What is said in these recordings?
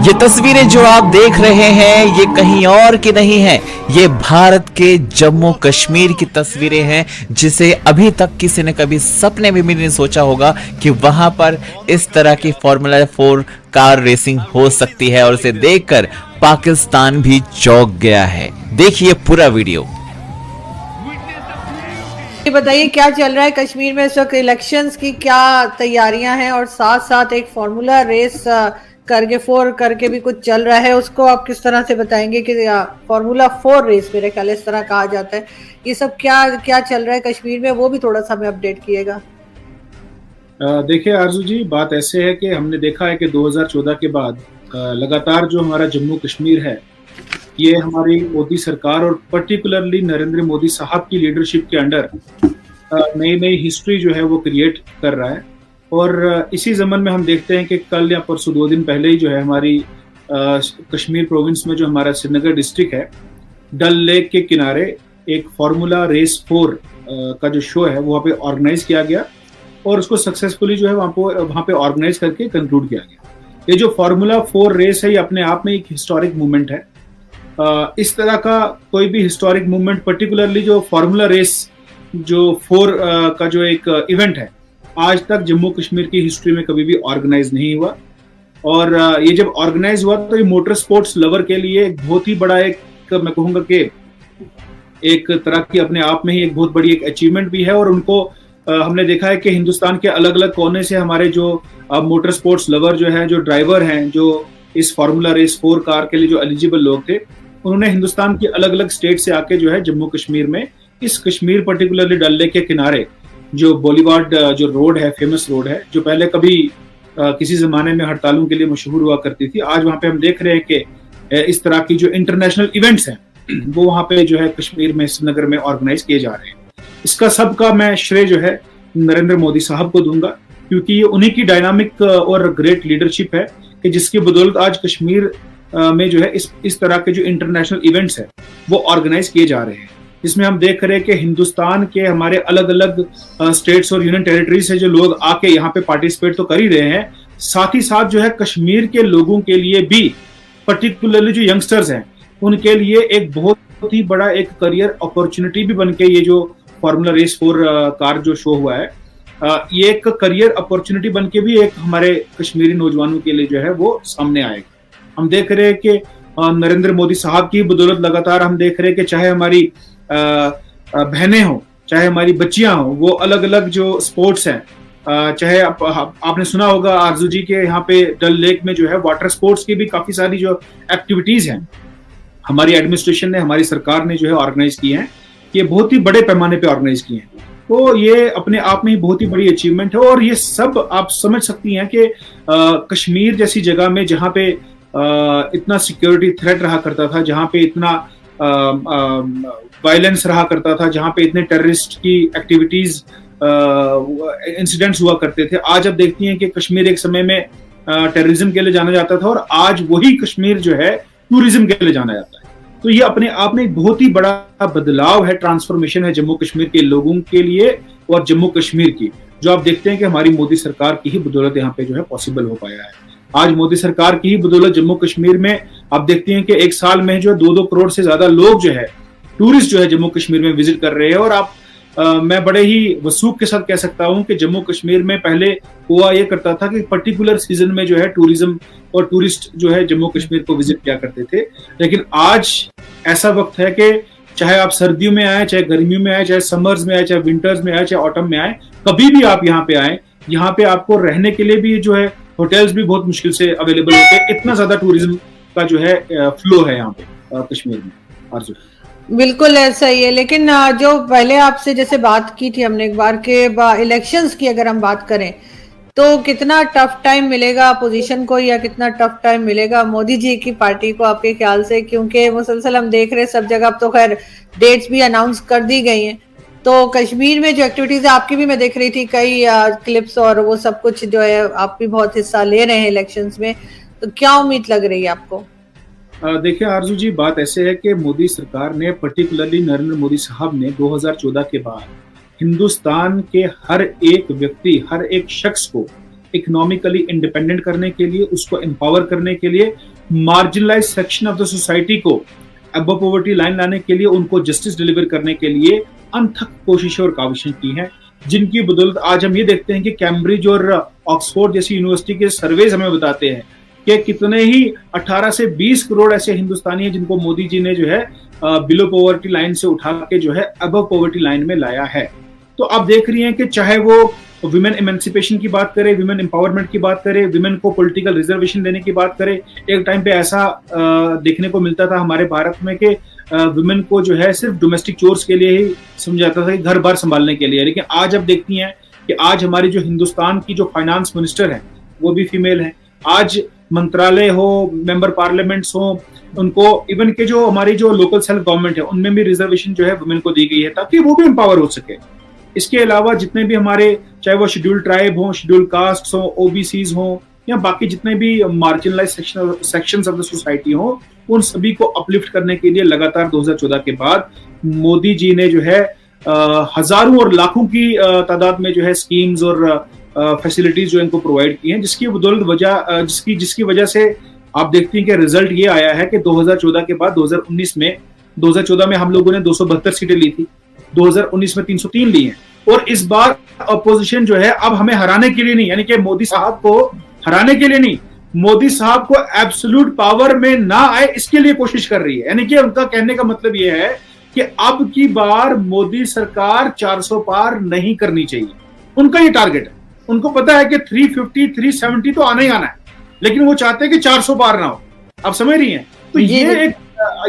ये तस्वीरें जो आप देख रहे हैं ये कहीं और की नहीं है, ये भारत के जम्मू कश्मीर की तस्वीरें हैं, जिसे अभी तक किसी ने कभी सपने में भी नहीं सोचा होगा कि वहां पर इस तरह की फॉर्मूला 4 कार रेसिंग हो सकती है। और इसे देखकर पाकिस्तान भी चौंक गया है। देखिए पूरा वीडियो। बताइए क्या चल रहा है कश्मीर में इस वक्त, इलेक्शंस की क्या तैयारियां हैं और साथ साथ एक फार्मूला रेस करके करके भी कुछ चल रहा है, उसको आप किस तरह से बताएंगे कि फार्मूला 4 रेस मेरे ख्याल इस तरह कहा जाता है, ये सब क्या क्या चल रहा है कश्मीर में, वो भी थोड़ा सा हमें अपडेट किएगा। देखिए आरजू जी, बात ऐसे है कि हमने देखा है कि 2014 के बाद लगातार जो हमारा जम्मू कश्मीर है, ये हमारी मोदी सरकार और पर्टिकुलरली नरेंद्र मोदी साहब की लीडरशिप के अंडर नई नई हिस्ट्री जो है वो क्रिएट कर रहा है। और इसी ज़मन में हम देखते हैं कि कल या परसों 2 दिन पहले ही जो है हमारी कश्मीर प्रोविंस में जो हमारा श्रीनगर डिस्ट्रिक्ट है, डल लेक के किनारे एक फार्मूला रेस 4 का जो शो है वो वहाँ पे ऑर्गेनाइज किया गया और उसको सक्सेसफुली जो है वहाँ पे ऑर्गेनाइज करके कंक्लूड किया गया। ये जो फार्मूला 4 रेस है ये अपने आप में एक हिस्टोरिक मूवमेंट है। इस तरह का कोई भी हिस्टोरिक मूवमेंट, पर्टिकुलरली जो फार्मूला रेस जो 4 का जो एक इवेंट है, आज तक जम्मू कश्मीर की हिस्ट्री में कभी भी ऑर्गेनाइज नहीं हुआ। और ये जब ऑर्गेनाइज हुआ तो ये मोटर स्पोर्ट्स लवर के लिए एक बहुत ही बड़ा, एक मैं कहूँगा कि एक तरह की अपने आप में ही एक बहुत बड़ी एक अचीवमेंट भी है। और उनको हमने देखा है कि हिंदुस्तान के अलग अलग कोने से हमारे जो मोटर स्पोर्ट्स लवर जो है, जो ड्राइवर हैं, जो इस फार्मूला रेस 4 कार के लिए जो एलिजिबल लोग थे, उन्होंने हिंदुस्तान की अलग अलग स्टेट से आके जो है जम्मू कश्मीर में, इस कश्मीर पर्टिकुलरली डल लेक के किनारे जो बॉलीवार्ड जो रोड है, फेमस रोड है, जो पहले कभी किसी जमाने में हड़तालों के लिए मशहूर हुआ करती थी, आज वहाँ पे हम देख रहे हैं कि इस तरह की जो इंटरनेशनल इवेंट्स हैं वो वहाँ पे जो है कश्मीर में, श्रीनगर में ऑर्गेनाइज किए जा रहे हैं। इसका सबका मैं श्रेय जो है नरेंद्र मोदी साहब को दूंगा, क्योंकि ये उन्हीं की डायनामिक और ग्रेट लीडरशिप है कि जिसकी बदौलत आज कश्मीर में जो है इस तरह के जो इंटरनेशनल इवेंट्स है वो ऑर्गेनाइज किए जा रहे हैं, जिसमें हम देख रहे हैं कि हिंदुस्तान के हमारे अलग अलग स्टेट्स और यूनियन टेरिटरी से जो लोग आके यहाँ पे पार्टिसिपेट तो कर ही रहे हैं, साथ ही साथ जो है कश्मीर के लोगों के लिए भी, पर्टिकुलरली जो यंगस्टर्स हैं उनके लिए एक बहुत ही बड़ा एक करियर अपॉर्चुनिटी भी बन के ये जो फार्मूला रेस 4 कार जो शो हुआ है, ये एक करियर अपॉर्चुनिटी बन के भी एक हमारे कश्मीरी नौजवानों के लिए जो है वो सामने आएगा। हम देख रहे हैं कि नरेंद्र मोदी साहब की बदौलत लगातार हम देख रहे हैं कि चाहे हमारी बहनें हों, चाहे हमारी बच्चियां हों, वो अलग अलग जो स्पोर्ट्स हैं, चाहे आपने सुना होगा आरजू जी के यहाँ पे डल लेक में जो है वाटर स्पोर्ट्स की भी काफी सारी जो एक्टिविटीज हैं हमारी एडमिनिस्ट्रेशन ने, हमारी सरकार ने जो है ऑर्गेनाइज की हैं, ये बहुत ही बड़े पैमाने पे ऑर्गेनाइज किए हैं। तो ये अपने आप में ही बहुत ही बड़ी अचीवमेंट है। और ये सब आप समझ सकती हैं कि कश्मीर जैसी जगह में जहाँ पे इतना सिक्योरिटी थ्रेट रहा करता था, जहाँ पे इतना वायलेंस रहा करता था, जहाँ पे इतने टेररिस्ट की एक्टिविटीज इंसिडेंट्स हुआ करते थे, आज अब देखती हैं कि कश्मीर एक समय में टेररिज्म के लिए जाना जाता था और आज वही कश्मीर जो है टूरिज्म के लिए जाना जाता है। तो ये अपने आप में एक बहुत ही बड़ा बदलाव है, ट्रांसफॉर्मेशन है जम्मू कश्मीर के लोगों के लिए और जम्मू कश्मीर की, जो आप देखते हैं कि हमारी मोदी सरकार की ही बदौलत यहाँ पे जो है पॉसिबल हो पाया है। आज मोदी सरकार की ही बदौलत जम्मू कश्मीर में आप देखते हैं कि एक साल में जो 2-2 करोड़ से ज्यादा लोग जो है, टूरिस्ट जो है जम्मू कश्मीर में विजिट कर रहे हैं। और आप मैं बड़े ही वसूख के साथ कह सकता हूं कि जम्मू कश्मीर में पहले हुआ ये करता था कि पर्टिकुलर सीजन में जो है टूरिज्म और टूरिस्ट जो है जम्मू कश्मीर को विजिट किया करते थे, लेकिन आज ऐसा वक्त है कि चाहे आप सर्दियों में आए, चाहे गर्मियों में आए, चाहे समर्स में आए, चाहे विंटर्स में आए, चाहे ऑटम में आए, कभी भी आप यहाँ पे आए, यहाँ पे आपको रहने के लिए भी जो है होटल्स भी बहुत मुश्किल से अवेलेबल होते हैं। इतना ज्यादा टूरिज्म का जो है फ्लो है यहाँ पे कश्मीर में। आरजू बिल्कुल ऐसा ही है, लेकिन जो पहले आपसे जैसे बात की थी हमने एक बार के इलेक्शंस की अगर हम बात करें तो कितना टफ टाइम मिलेगा अपोजिशन को, या कितना टफ टाइम मिलेगा मोदी जी की पार्टी को आपके ख्याल से? क्योंकि मुसलसल हम देख रहे हैं सब जगह, अब तो खैर डेट्स भी अनाउंस कर दी गई हैं, तो कश्मीर में जो एक्टिविटीज है आपकी भी मैं देख रही थी कई क्लिप्स और वो सब कुछ जो है, आप भी बहुत हिस्सा ले रहे हैं इलेक्शंस में, तो क्या उम्मीद लग रही है आपको? देखिए आरजू जी, बात ऐसे है कि मोदी सरकार ने, पर्टिकुलरली नरेंद्र मोदी साहब ने 2014 के बाद हिंदुस्तान के हर एक व्यक्ति, हर एक शख्स को इकोनॉमिकली इंडिपेंडेंट करने के लिए, उसको एम्पावर करने के लिए, marginalise section of the society को अबव पॉवर्टी लाइन लाने के लिए, उनको जस्टिस डिलीवर करने के लिए अनथक कोशिशें और काविशें की हैं, जिनकी बदौलत आज हम ये देखते हैं कि कैम्ब्रिज और ऑक्सफोर्ड जैसी यूनिवर्सिटी के सर्वेज हमें बताते हैं कि कितने ही 18 से 20 करोड़ ऐसे हिंदुस्तानी हैं जिनको मोदी जी ने जो है बिलो पॉवर्टी लाइन से उठा के जो है अबव पॉवर्टी लाइन में लाया है। तो आप देख रही हैं कि चाहे वो विमेन इमेंसिपेशन की बात करें, विमेन एम्पावरमेंट की बात करें, विमेन को पॉलिटिकल रिजर्वेशन देने की बात करें, एक टाइम पे ऐसा देखने को मिलता था हमारे भारत में कि विमेन को जो है सिर्फ डोमेस्टिक चोर्स के लिए ही समझाता था कि घर बार संभालने के लिए। लेकिन आज आप देखती हैं कि आज हमारी जो हिंदुस्तान की जो फाइनेंस मिनिस्टर है वो भी फीमेल है। आज मंत्रालय हो, मेंबर पार्लियामेंट्स हो, उनको इवन के जो हमारी जो लोकल सेल्फ गवर्नमेंट है उनमें भी रिजर्वेशन जो है वुमेन को दी गई है ताकि वो भी एम्पावर हो सके। इसके अलावा जितने भी हमारे चाहे वो शेड्यूल्ड ट्राइब हो, शेड्यूल्ड कास्ट हो, ओबीसीज हो या बाकी जितने भी marginalise sections of the society हो, उन सभी को अपलिफ्ट करने के लिए लगातार 2014 के बाद मोदी जी ने जो है हजारों और लाखों की तादाद में जो है स्कीम्स और फैसिलिटीज जो इनको प्रोवाइड की हैं, जिसकी बदौलत जिसकी वजह से आप देखती हैं कि रिजल्ट ये आया है कि 2014 के बाद 2014 में हम लोगों ने 272 सीटें ली थी, 2019 में 303 ली हैं। और इस बार अपोजिशन जो है अब हमें हराने के लिए नहीं, यानी कि मोदी साहब को हराने के लिए नहीं, मोदी साहब को एब्सोल्यूट पावर में ना आए इसके लिए कोशिश कर रही है। यानी कि उनका कहने का मतलब यह है कि अब की बार मोदी सरकार 400 पार नहीं करनी चाहिए। उनका ये टारगेट है। उनको पता है कि 350 370 तो आना ही आना है, लेकिन वो चाहते हैं कि 400 पार ना हो। आप समझ रही हैं? तो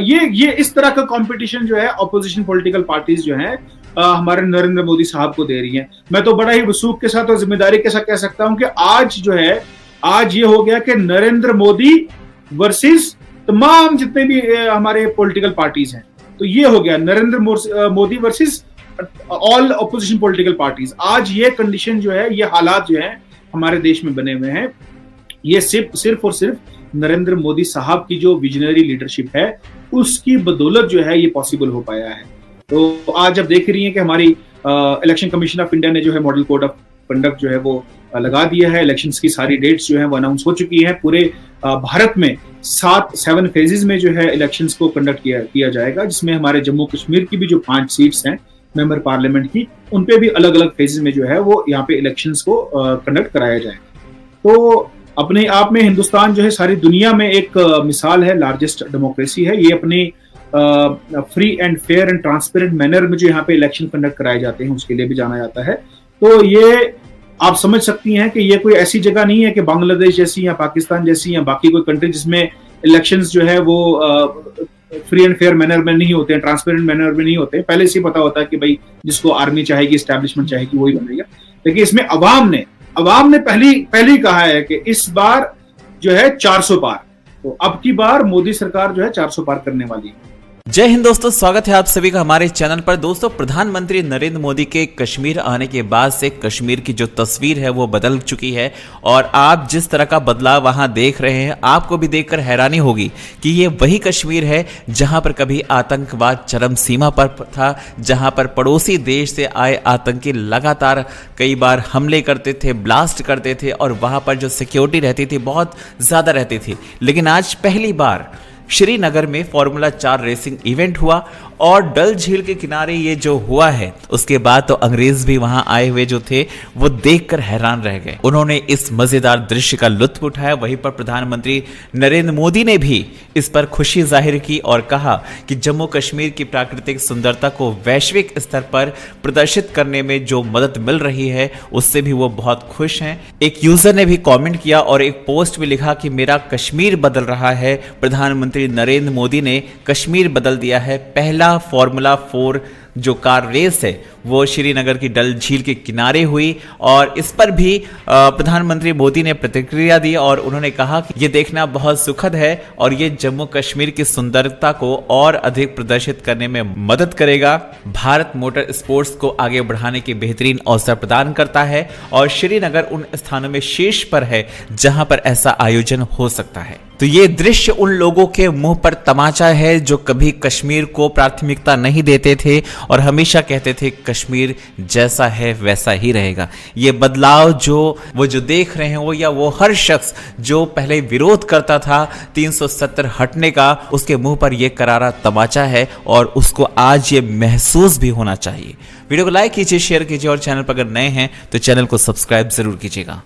ये इस तरह का कंपटीशन जो है ऑपोजिशन पॉलिटिकल पार्टीज जो हैं हमारे नरेंद्र मोदी साहब को दे रही हैं। मैं तो बड़ा ही वसूख के साथ और जिम्मेदारी के साथ कह सकता हूं कि आज ये हो गया कि नरेंद्र मोदी वर्सेस तमाम जितने भी हमारे पॉलिटिकल पार्टीज हैं। तो ये हो गया Narendra Modi versus all opposition political parties. आज ये कंडीशन जो है, ये हालात जो है हमारे देश में बने हुए हैं, ये सिर्फ और सिर्फ नरेंद्र मोदी साहब की जो विजनरी लीडरशिप है उसकी बदौलत जो है ये पॉसिबल हो पाया है। तो आज आप देख रही हैं कि हमारी इलेक्शन कमीशन ऑफ इंडिया ने जो है मॉडल कोड ऑफ कंडक्ट जो है वो लगा दिया है। इलेक्शंस की सारी डेट्स जो है वो अनाउंस हो चुकी हैं। पूरे भारत में 7 फेजेस में जो है इलेक्शंस को कंडक्ट किया जाएगा, जिसमें हमारे जम्मू कश्मीर की भी जो 5 सीट्स हैं मेंबर पार्लियामेंट की, उन पे भी अलग अलग फेजेस में जो है वो यहाँ पे इलेक्शंस को कंडक्ट कराया जाएगा। तो अपने आप में हिंदुस्तान जो है सारी दुनिया में एक मिसाल है, लार्जेस्ट डेमोक्रेसी है। ये अपनी free and fair and transparent manner में जो यहाँ पे इलेक्शन कंडक्ट कराए जाते हैं उसके लिए भी जाना जाता है। तो ये आप समझ सकती हैं कि ये कोई ऐसी जगह नहीं है कि बांग्लादेश जैसी या पाकिस्तान जैसी या बाकी कोई कंट्री जिसमें इलेक्शंस जो है वो फ्री एंड फेयर मैनर में नहीं होते हैं, ट्रांसपेरेंट मैनर में नहीं होते हैं। पहले से पता होता है कि भाई जिसको आर्मी चाहेगी, एस्टैब्लिशमेंट चाहेगी, वही बनेगा। लेकिन इसमें अवाम ने पहले ही कहा है कि इस बार जो है 400 पार, तो अब की बार मोदी सरकार जो है 400 पार करने वाली है। जय हिंद दोस्तों, स्वागत है आप सभी का हमारे चैनल पर। दोस्तों, प्रधानमंत्री नरेंद्र मोदी के कश्मीर आने के बाद से कश्मीर की जो तस्वीर है वो बदल चुकी है और आप जिस तरह का बदलाव वहां देख रहे हैं आपको भी देखकर हैरानी होगी कि ये वही कश्मीर है जहां पर कभी आतंकवाद चरम सीमा पर था, जहां पर पड़ोसी देश से आए आतंकी लगातार कई बार हमले करते थे, ब्लास्ट करते थे और वहां पर जो सिक्योरिटी रहती थी बहुत ज्यादा रहती थी। लेकिन आज पहली बार श्रीनगर में फॉर्मूला 4 रेसिंग इवेंट हुआ और डल झील के किनारे ये जो हुआ है उसके बाद तो अंग्रेज भी वहां आए हुए जो थे वो देखकर हैरान रह गए। उन्होंने इस मजेदार दृश्य का लुत्फ उठाया। वहीं पर प्रधानमंत्री नरेंद्र मोदी ने भी इस पर खुशी जाहिर की और कहा कि जम्मू कश्मीर की प्राकृतिक सुंदरता को वैश्विक स्तर पर प्रदर्शित करने में जो मदद मिल रही है उससे भी वो बहुत खुश हैं। एक यूजर ने भी कमेंट किया और एक पोस्ट भी लिखा कि मेरा कश्मीर बदल रहा है, प्रधानमंत्री नरेंद्र मोदी ने कश्मीर बदल दिया है। पहला फॉर्मूला 4 जो कार रेस है वो श्रीनगर की डल झील के किनारे हुई और इस पर भी प्रधानमंत्री मोदी ने प्रतिक्रिया दी और उन्होंने कहा कि ये देखना बहुत सुखद है और ये जम्मू कश्मीर की सुंदरता को और अधिक प्रदर्शित करने में मदद करेगा। भारत मोटर स्पोर्ट्स को आगे बढ़ाने के बेहतरीन अवसर प्रदान करता है और श्रीनगर उन स्थानों में शीर्ष पर है जहां पर ऐसा आयोजन हो सकता है। तो ये दृश्य उन लोगों के मुंह पर तमाचा है जो कभी कश्मीर को प्राथमिकता नहीं देते थे और हमेशा कहते थे कश्मीर जैसा है वैसा ही रहेगा। ये बदलाव जो देख रहे हैं वो हर शख्स जो पहले विरोध करता था 370 हटने का, उसके मुंह पर यह करारा तमाचा है और उसको आज ये महसूस भी होना चाहिए। वीडियो को लाइक कीजिए, शेयर कीजिए और चैनल पर अगर नए हैं तो चैनल को सब्सक्राइब जरूर कीजिएगा।